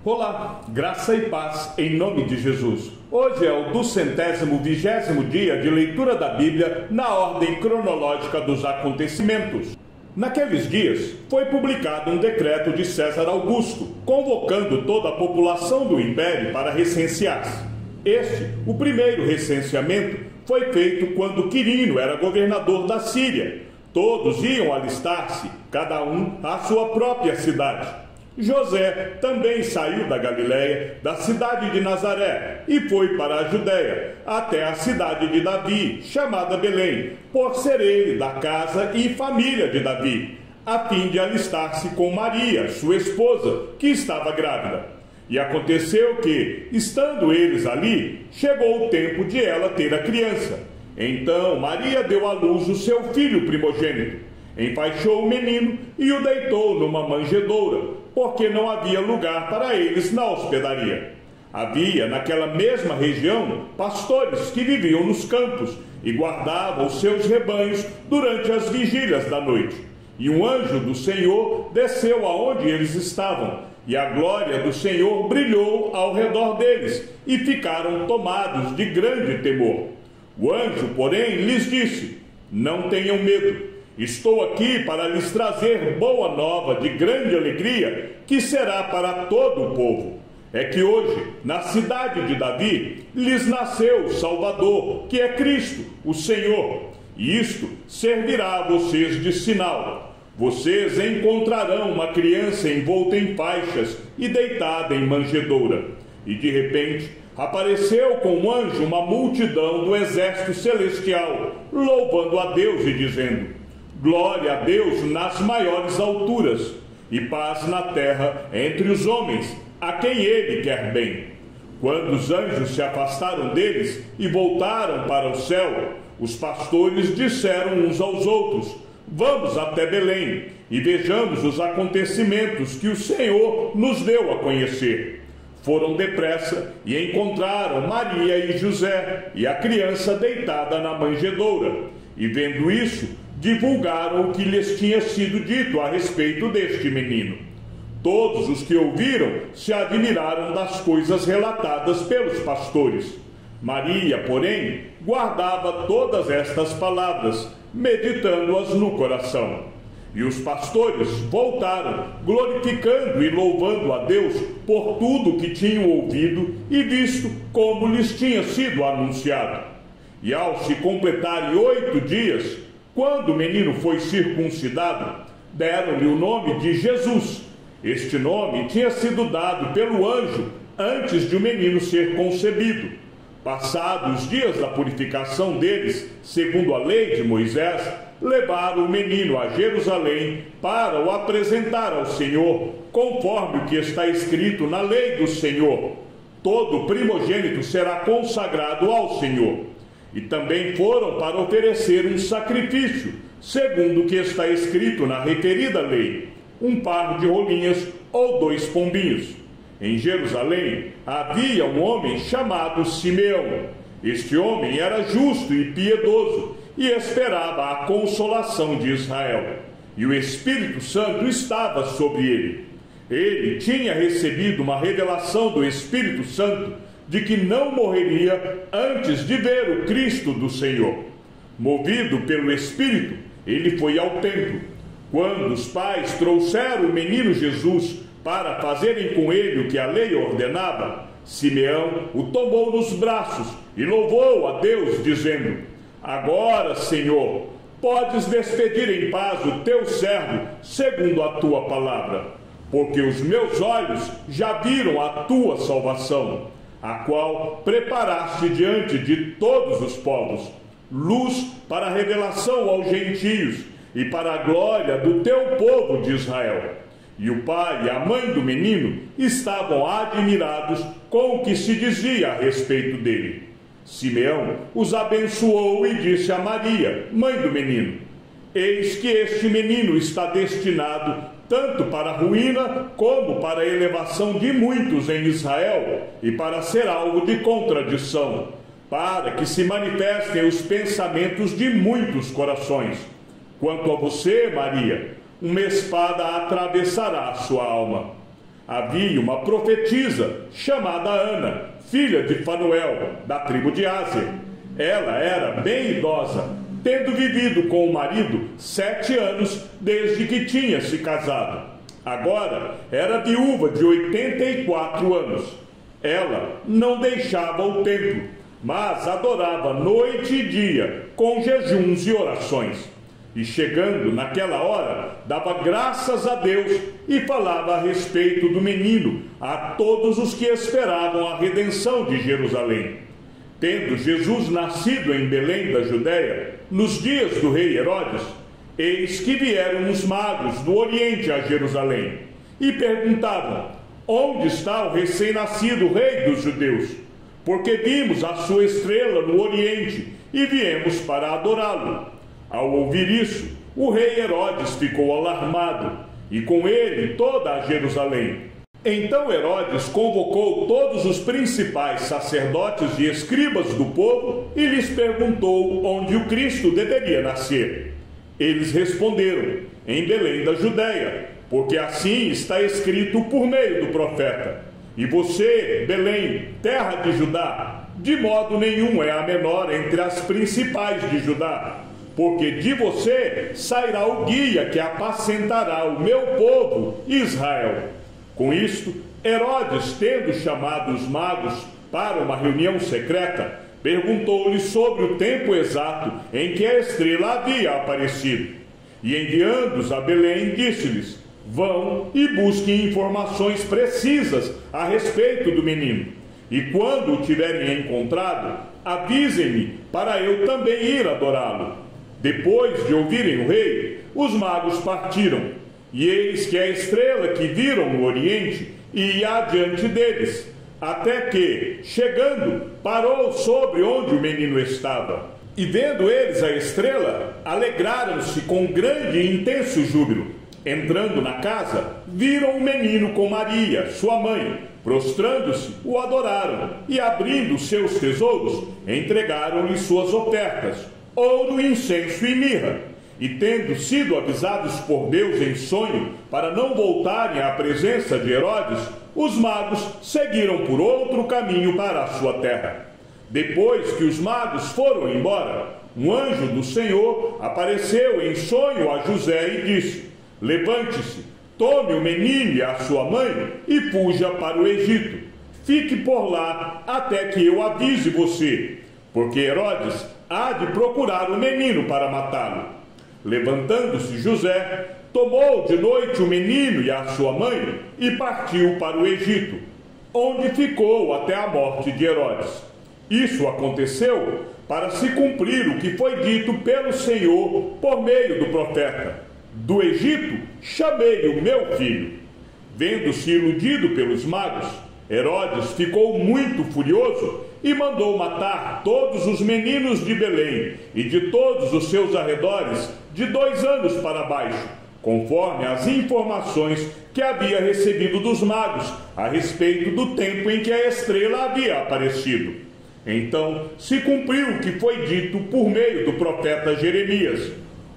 Olá, graça e paz em nome de Jesus. Hoje é o 220º dia de leitura da Bíblia na ordem cronológica dos acontecimentos. Naqueles dias, foi publicado um decreto de César Augusto, convocando toda a população do Império para recensear-se. O primeiro recenseamento, foi feito quando Quirino era governador da Síria. Todos iam alistar-se, cada um à sua própria cidade. José também saiu da Galiléia, da cidade de Nazaré, e foi para a Judéia, até a cidade de Davi, chamada Belém, por ser ele da casa e família de Davi, a fim de alistar-se com Maria, sua esposa, que estava grávida. E aconteceu que, estando eles ali, chegou o tempo de ela ter a criança. Então Maria deu à luz o seu filho primogênito, enfaixou o menino e o deitou numa manjedoura, porque não havia lugar para eles na hospedaria. Havia naquela mesma região pastores que viviam nos campos e guardavam os seus rebanhos durante as vigílias da noite. E um anjo do Senhor desceu aonde eles estavam, e a glória do Senhor brilhou ao redor deles, e ficaram tomados de grande temor. O anjo, porém, lhes disse: não tenham medo. Estou aqui para lhes trazer boa nova de grande alegria, que será para todo o povo. É que hoje, na cidade de Davi, lhes nasceu o Salvador, que é Cristo, o Senhor. E isto servirá a vocês de sinal. Vocês encontrarão uma criança envolta em faixas e deitada em manjedoura. E de repente, apareceu com um anjo uma multidão do exército celestial, louvando a Deus e dizendo: glória a Deus nas maiores alturas, e paz na terra entre os homens, a quem ele quer bem. Quando os anjos se afastaram deles e voltaram para o céu, os pastores disseram uns aos outros: vamos até Belém e vejamos os acontecimentos que o Senhor nos deu a conhecer. Foram depressa e encontraram Maria e José e a criança deitada na manjedoura, e vendo isso, divulgaram o que lhes tinha sido dito a respeito deste menino. Todos os que ouviram se admiraram das coisas relatadas pelos pastores. Maria, porém, guardava todas estas palavras, meditando-as no coração. E os pastores voltaram, glorificando e louvando a Deus por tudo que tinham ouvido e visto como lhes tinha sido anunciado. E ao se completarem 8 dias, quando o menino foi circuncidado, deram-lhe o nome de Jesus. Este nome tinha sido dado pelo anjo antes de o menino ser concebido. Passados os dias da purificação deles, segundo a lei de Moisés, levaram o menino a Jerusalém para o apresentar ao Senhor, conforme o que está escrito na lei do Senhor: todo primogênito será consagrado ao Senhor. E também foram para oferecer um sacrifício, segundo o que está escrito na referida lei: um par de rolinhas ou 2 pombinhos. Em Jerusalém havia um homem chamado Simeão. Este homem era justo e piedoso e esperava a consolação de Israel. E o Espírito Santo estava sobre ele. Ele tinha recebido uma revelação do Espírito Santo de que não morreria antes de ver o Cristo do Senhor. Movido pelo Espírito, ele foi ao templo. Quando os pais trouxeram o menino Jesus para fazerem com ele o que a lei ordenava, Simeão o tomou nos braços e louvou a Deus, dizendo: agora, Senhor, podes despedir em paz o teu servo, segundo a tua palavra, porque os meus olhos já viram a tua salvação, a qual preparaste diante de todos os povos, luz para a revelação aos gentios e para a glória do teu povo de Israel. E o pai e a mãe do menino estavam admirados com o que se dizia a respeito dele. Simeão os abençoou e disse a Maria, mãe do menino: eis que este menino está destinado tanto para a ruína como para a elevação de muitos em Israel, e para ser alvo de contradição, para que se manifestem os pensamentos de muitos corações. Quanto a você, Maria, uma espada atravessará a sua alma. havia uma profetisa chamada Ana, filha de Fanuel, da tribo de Áser. Ela era bem idosa, tendo vivido com o marido 7 anos desde que tinha se casado. Agora era viúva de 84 anos. Ela não deixava o templo, mas adorava noite e dia, com jejuns e orações. E chegando naquela hora, dava graças a Deus e falava a respeito do menino a todos os que esperavam a redenção de Jerusalém. Tendo Jesus nascido em Belém da Judéia, nos dias do rei Herodes, eis que vieram os magos do Oriente a Jerusalém e perguntavam: onde está o recém-nascido rei dos judeus? Porque vimos a sua estrela no Oriente e viemos para adorá-lo. Ao ouvir isso, o rei Herodes ficou alarmado, e com ele toda a Jerusalém. Então Herodes convocou todos os principais sacerdotes e escribas do povo e lhes perguntou onde o Cristo deveria nascer. Eles responderam: em Belém da Judéia, porque assim está escrito por meio do profeta: e você, Belém, terra de Judá, de modo nenhum é a menor entre as principais de Judá, porque de você sairá o guia que apacentará o meu povo, Israel. Com isto, Herodes, tendo chamado os magos para uma reunião secreta, perguntou-lhes sobre o tempo exato em que a estrela havia aparecido. E enviando-os a Belém, disse-lhes: vão e busquem informações precisas a respeito do menino. E quando o tiverem encontrado, avisem-me para eu também ir adorá-lo. Depois de ouvirem o rei, os magos partiram, e eis que a estrela que viram no Oriente ia adiante deles, até que, chegando, parou sobre onde o menino estava. E vendo eles a estrela, alegraram-se com grande e intenso júbilo. Entrando na casa, viram o menino com Maria, sua mãe. Prostrando-se, o adoraram, e abrindo seus tesouros, entregaram-lhe suas ofertas: ouro, incenso e mirra. E tendo sido avisados por Deus em sonho para não voltarem à presença de Herodes, os magos seguiram por outro caminho para a sua terra. Depois que os magos foram embora, um anjo do Senhor apareceu em sonho a José e disse: levante-se, tome o menino e a sua mãe e fuja para o Egito. Fique por lá até que eu avise você, porque Herodes há de procurar o menino para matá-lo. Levantando-se José, tomou de noite o menino e a sua mãe e partiu para o Egito, onde ficou até a morte de Herodes. Isso aconteceu para se cumprir o que foi dito pelo Senhor por meio do profeta: do Egito chamei o meu filho. Vendo-se iludido pelos magos, Herodes ficou muito furioso e mandou matar todos os meninos de Belém e de todos os seus arredores de 2 anos para baixo, conforme as informações que havia recebido dos magos a respeito do tempo em que a estrela havia aparecido. Então se cumpriu o que foi dito por meio do profeta Jeremias.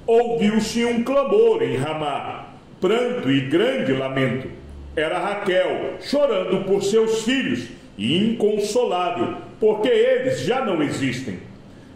Ouviu-se um clamor em Ramá, pranto e grande lamento. Era Raquel chorando por seus filhos e inconsolável, porque eles já não existem.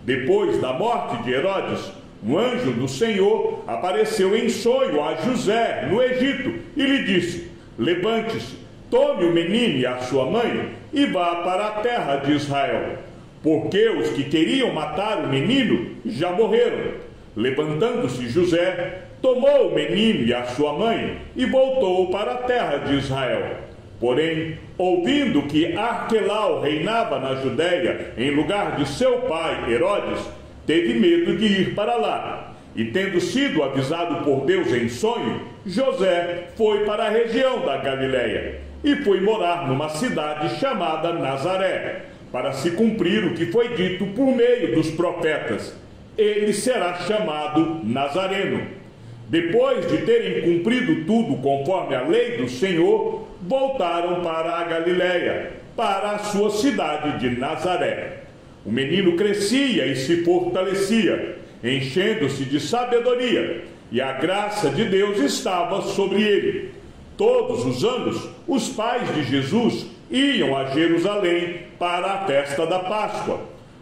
Depois da morte de Herodes, um anjo do Senhor apareceu em sonho a José no Egito e lhe disse: levante-se, tome o menino e a sua mãe e vá para a terra de Israel, porque os que queriam matar o menino já morreram. Levantando-se José, tomou o menino e a sua mãe e voltou para a terra de Israel. Porém, ouvindo que Arquelau reinava na Judéia em lugar de seu pai Herodes, teve medo de ir para lá. E tendo sido avisado por Deus em sonho, José foi para a região da Galiléia e foi morar numa cidade chamada Nazaré, para se cumprir o que foi dito por meio dos profetas: ele será chamado Nazareno. Depois de terem cumprido tudo conforme a lei do Senhor, voltaram para a Galiléia, para a sua cidade de Nazaré. O menino crescia e se fortalecia, enchendo-se de sabedoria, e a graça de Deus estava sobre ele. Todos os anos os pais de Jesus iam a Jerusalém para a festa da Páscoa.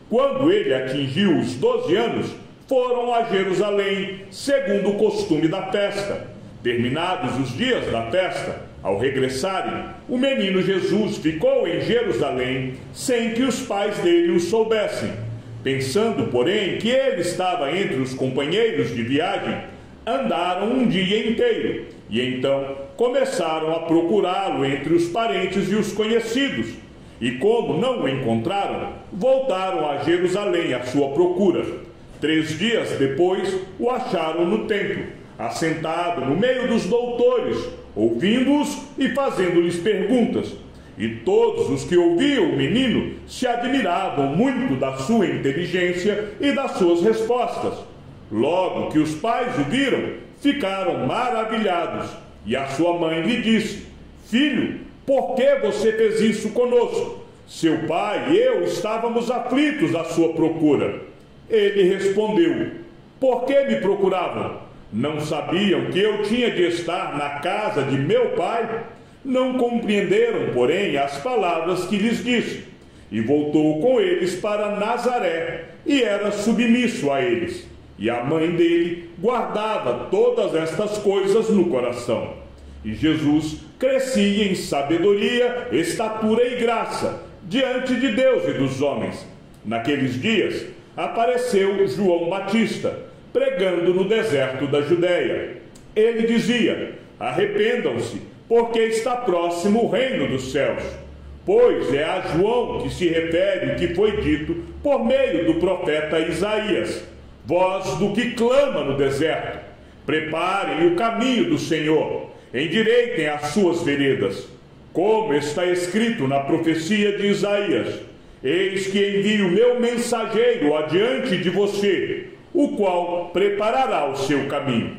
Quando ele atingiu os 12 anos, foram a Jerusalém, segundo o costume da festa. Terminados os dias da festa, ao regressarem, o menino Jesus ficou em Jerusalém, sem que os pais dele o soubessem. Pensando, porém, que ele estava entre os companheiros de viagem, andaram um dia inteiro, e então começaram a procurá-lo entre os parentes e os conhecidos. E como não o encontraram, voltaram a Jerusalém à sua procura. 3 dias depois, o acharam no templo, assentado no meio dos doutores, ouvindo-os e fazendo-lhes perguntas. E todos os que ouviam o menino se admiravam muito da sua inteligência e das suas respostas. Logo que os pais o viram, ficaram maravilhados. E a sua mãe lhe disse: Filho, por que você fez isso conosco? Seu pai e eu estávamos aflitos à sua procura. Ele respondeu: Por que me procuravam? Não sabiam que eu tinha de estar na casa de meu pai? Não compreenderam, porém, as palavras que lhes disse. E voltou com eles para Nazaré, e era submisso a eles. E a mãe dele guardava todas estas coisas no coração. E Jesus crescia em sabedoria, estatura e graça, diante de Deus e dos homens. Naqueles dias, apareceu João Batista, pregando no deserto da Judéia. Ele dizia: Arrependam-se, porque está próximo o reino dos céus. Pois é a João que se refere o que foi dito por meio do profeta Isaías: Voz do que clama no deserto, preparem o caminho do Senhor, endireitem as suas veredas. Como está escrito na profecia de Isaías: Eis que envio meu mensageiro adiante de você, o qual preparará o seu caminho.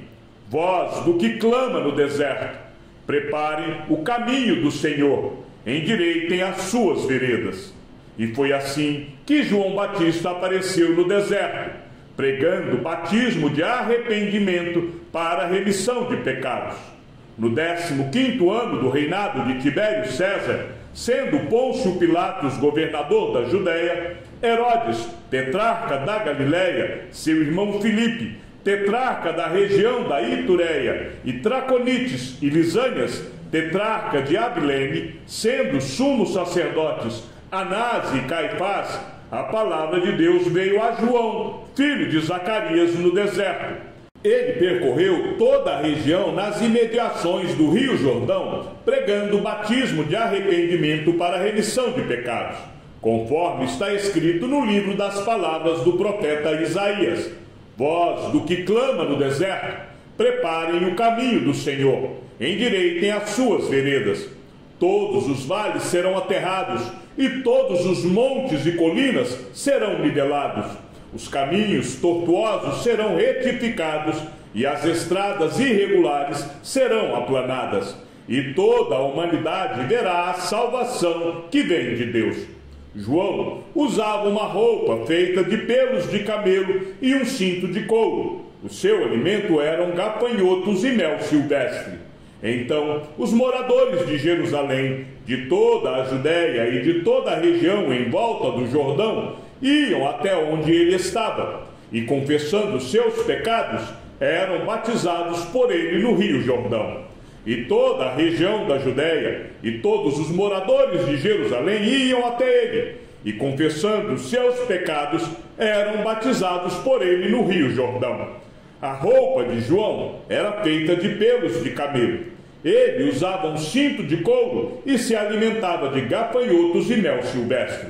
Voz do que clama no deserto: Preparem o caminho do Senhor, endireitem as suas veredas. E foi assim que João Batista apareceu no deserto, pregando batismo de arrependimento para a remissão de pecados. No 15º ano do reinado de Tibério César, sendo Pôncio Pilatos governador da Judéia, Herodes, tetrarca da Galiléia, seu irmão Filipe, tetrarca da região da Itureia, e Traconites e Lisânias, tetrarca de Abilene, sendo sumos sacerdotes Anás e Caifás, a palavra de Deus veio a João, filho de Zacarias, no deserto. Ele percorreu toda a região nas imediações do Rio Jordão, pregando o batismo de arrependimento para a remissão de pecados, conforme está escrito no livro das palavras do profeta Isaías: Voz do que clama no deserto, preparem o caminho do Senhor, endireitem as suas veredas. Todos os vales serão aterrados, e todos os montes e colinas serão nivelados. Os caminhos tortuosos serão retificados, e as estradas irregulares serão aplanadas. E toda a humanidade verá a salvação que vem de Deus. João usava uma roupa feita de pelos de camelo e um cinto de couro. O seu alimento eram gafanhotos e mel silvestre. Então, os moradores de Jerusalém, de toda a Judéia e de toda a região em volta do Jordão, iam até onde ele estava, e confessando seus pecados, eram batizados por ele no Rio Jordão. E toda a região da Judéia e todos os moradores de Jerusalém iam até ele, e confessando seus pecados, eram batizados por ele no Rio Jordão. A roupa de João era feita de pelos de camelo. Ele usava um cinto de couro e se alimentava de gafanhotos e mel silvestre.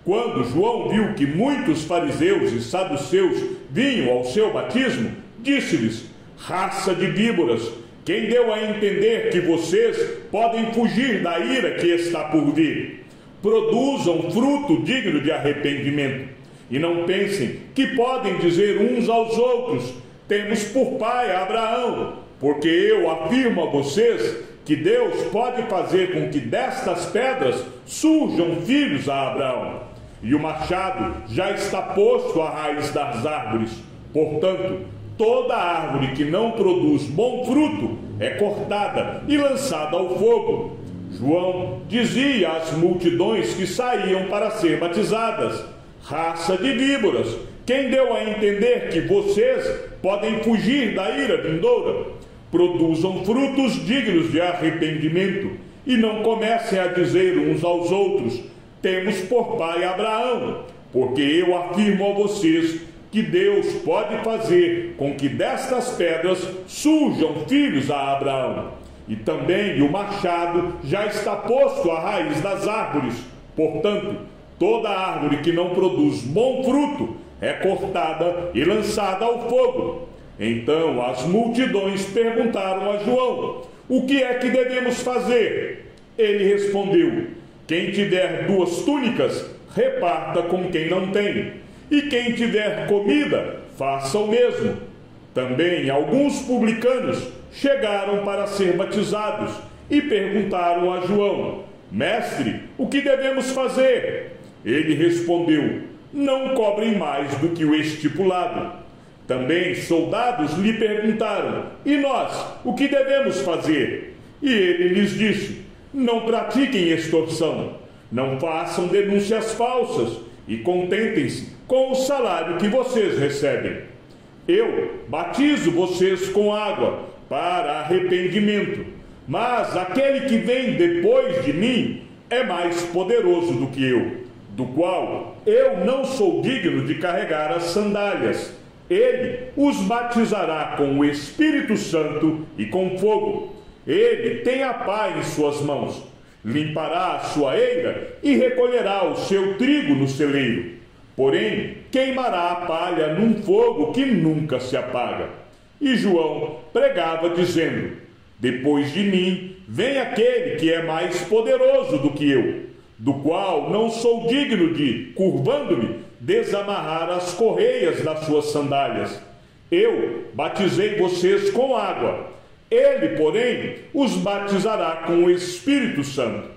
Quando João viu que muitos fariseus e saduceus vinham ao seu batismo, disse-lhes: Raça de víboras, quem deu a entender que vocês podem fugir da ira que está por vir? Produzam fruto digno de arrependimento. E não pensem que podem dizer uns aos outros: Temos por pai Abraão. Porque eu afirmo a vocês que Deus pode fazer com que destas pedras surjam filhos a Abraão. E o machado já está posto à raiz das árvores. Portanto, toda árvore que não produz bom fruto é cortada e lançada ao fogo. João dizia às multidões que saíam para ser batizadas: raça de víboras, quem deu a entender que vocês podem fugir da ira vindoura? Produzam frutos dignos de arrependimento e não comecem a dizer uns aos outros: temos por pai Abraão, porque eu afirmo a vocês que Deus pode fazer com que destas pedras surjam filhos a Abraão. E também o machado já está posto à raiz das árvores. Portanto, toda árvore que não produz bom fruto é cortada e lançada ao fogo. Então as multidões perguntaram a João: o que é que devemos fazer? Ele respondeu: quem tiver 2 túnicas, reparta com quem não tem, e quem tiver comida, faça o mesmo. Também alguns publicanos chegaram para ser batizados e perguntaram a João: mestre, o que devemos fazer? Ele respondeu: não cobrem mais do que o estipulado. Também soldados lhe perguntaram: e nós, o que devemos fazer? E ele lhes disse: não pratiquem extorsão, não façam denúncias falsas e contentem-se com o salário que vocês recebem. Eu batizo vocês com água para arrependimento, mas aquele que vem depois de mim é mais poderoso do que eu, do qual eu não sou digno de carregar as sandálias. Ele os batizará com o Espírito Santo e com fogo. Ele tem a pá em suas mãos, limpará a sua eira e recolherá o seu trigo no celeiro. Porém, queimará a palha num fogo que nunca se apaga. E João pregava dizendo: depois de mim vem aquele que é mais poderoso do que eu, do qual não sou digno de, curvando-me, desamarrar as correias das suas sandálias. Eu batizei vocês com água, ele, porém, os batizará com o Espírito Santo.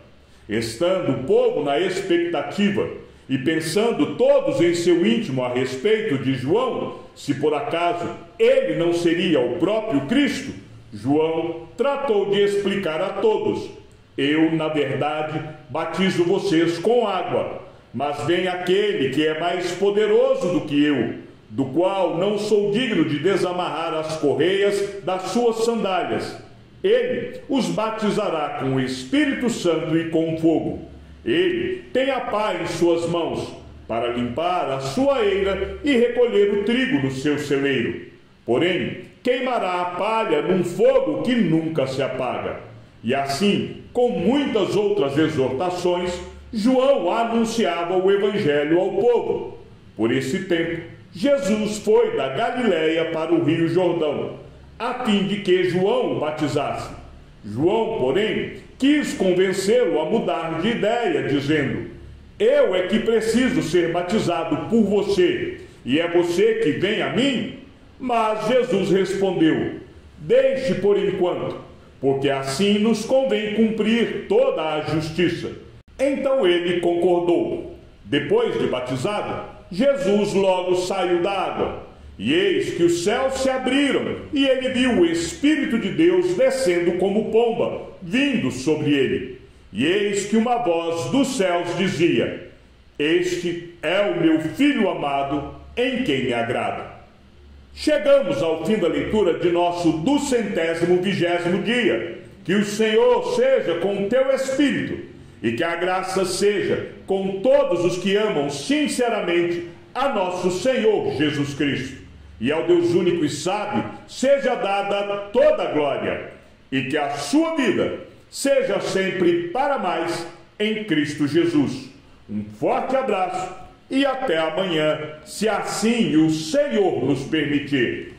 Estando o povo na expectativa e pensando todos em seu íntimo a respeito de João, se por acaso ele não seria o próprio Cristo, João tratou de explicar a todos: eu, na verdade, batizo vocês com água, mas vem aquele que é mais poderoso do que eu, do qual não sou digno de desamarrar as correias das suas sandálias. Ele os batizará com o Espírito Santo e com fogo. Ele tem a pá em suas mãos, para limpar a sua eira e recolher o trigo no seu celeiro. Porém, queimará a palha num fogo que nunca se apaga. E assim, com muitas outras exortações, João anunciava o Evangelho ao povo. Por esse tempo, Jesus foi da Galiléia para o Rio Jordão, a fim de que João o batizasse. João, porém, quis convencê-lo a mudar de ideia, dizendo: eu é que preciso ser batizado por você, e é você que vem a mim? Mas Jesus respondeu: deixe por enquanto, porque assim nos convém cumprir toda a justiça. Então ele concordou. Depois de batizado, Jesus logo saiu da água. E eis que os céus se abriram, e ele viu o Espírito de Deus descendo como pomba, vindo sobre ele. E eis que uma voz dos céus dizia: este é o meu Filho amado, em quem me agrado. Chegamos ao fim da leitura de nosso 220º dia. Que o Senhor seja com o teu espírito, e que a graça seja com todos os que amam sinceramente a nosso Senhor Jesus Cristo. E ao Deus único e sábio seja dada toda a glória, e que a sua vida seja sempre para mais em Cristo Jesus. Um forte abraço e até amanhã, se assim o Senhor nos permitir.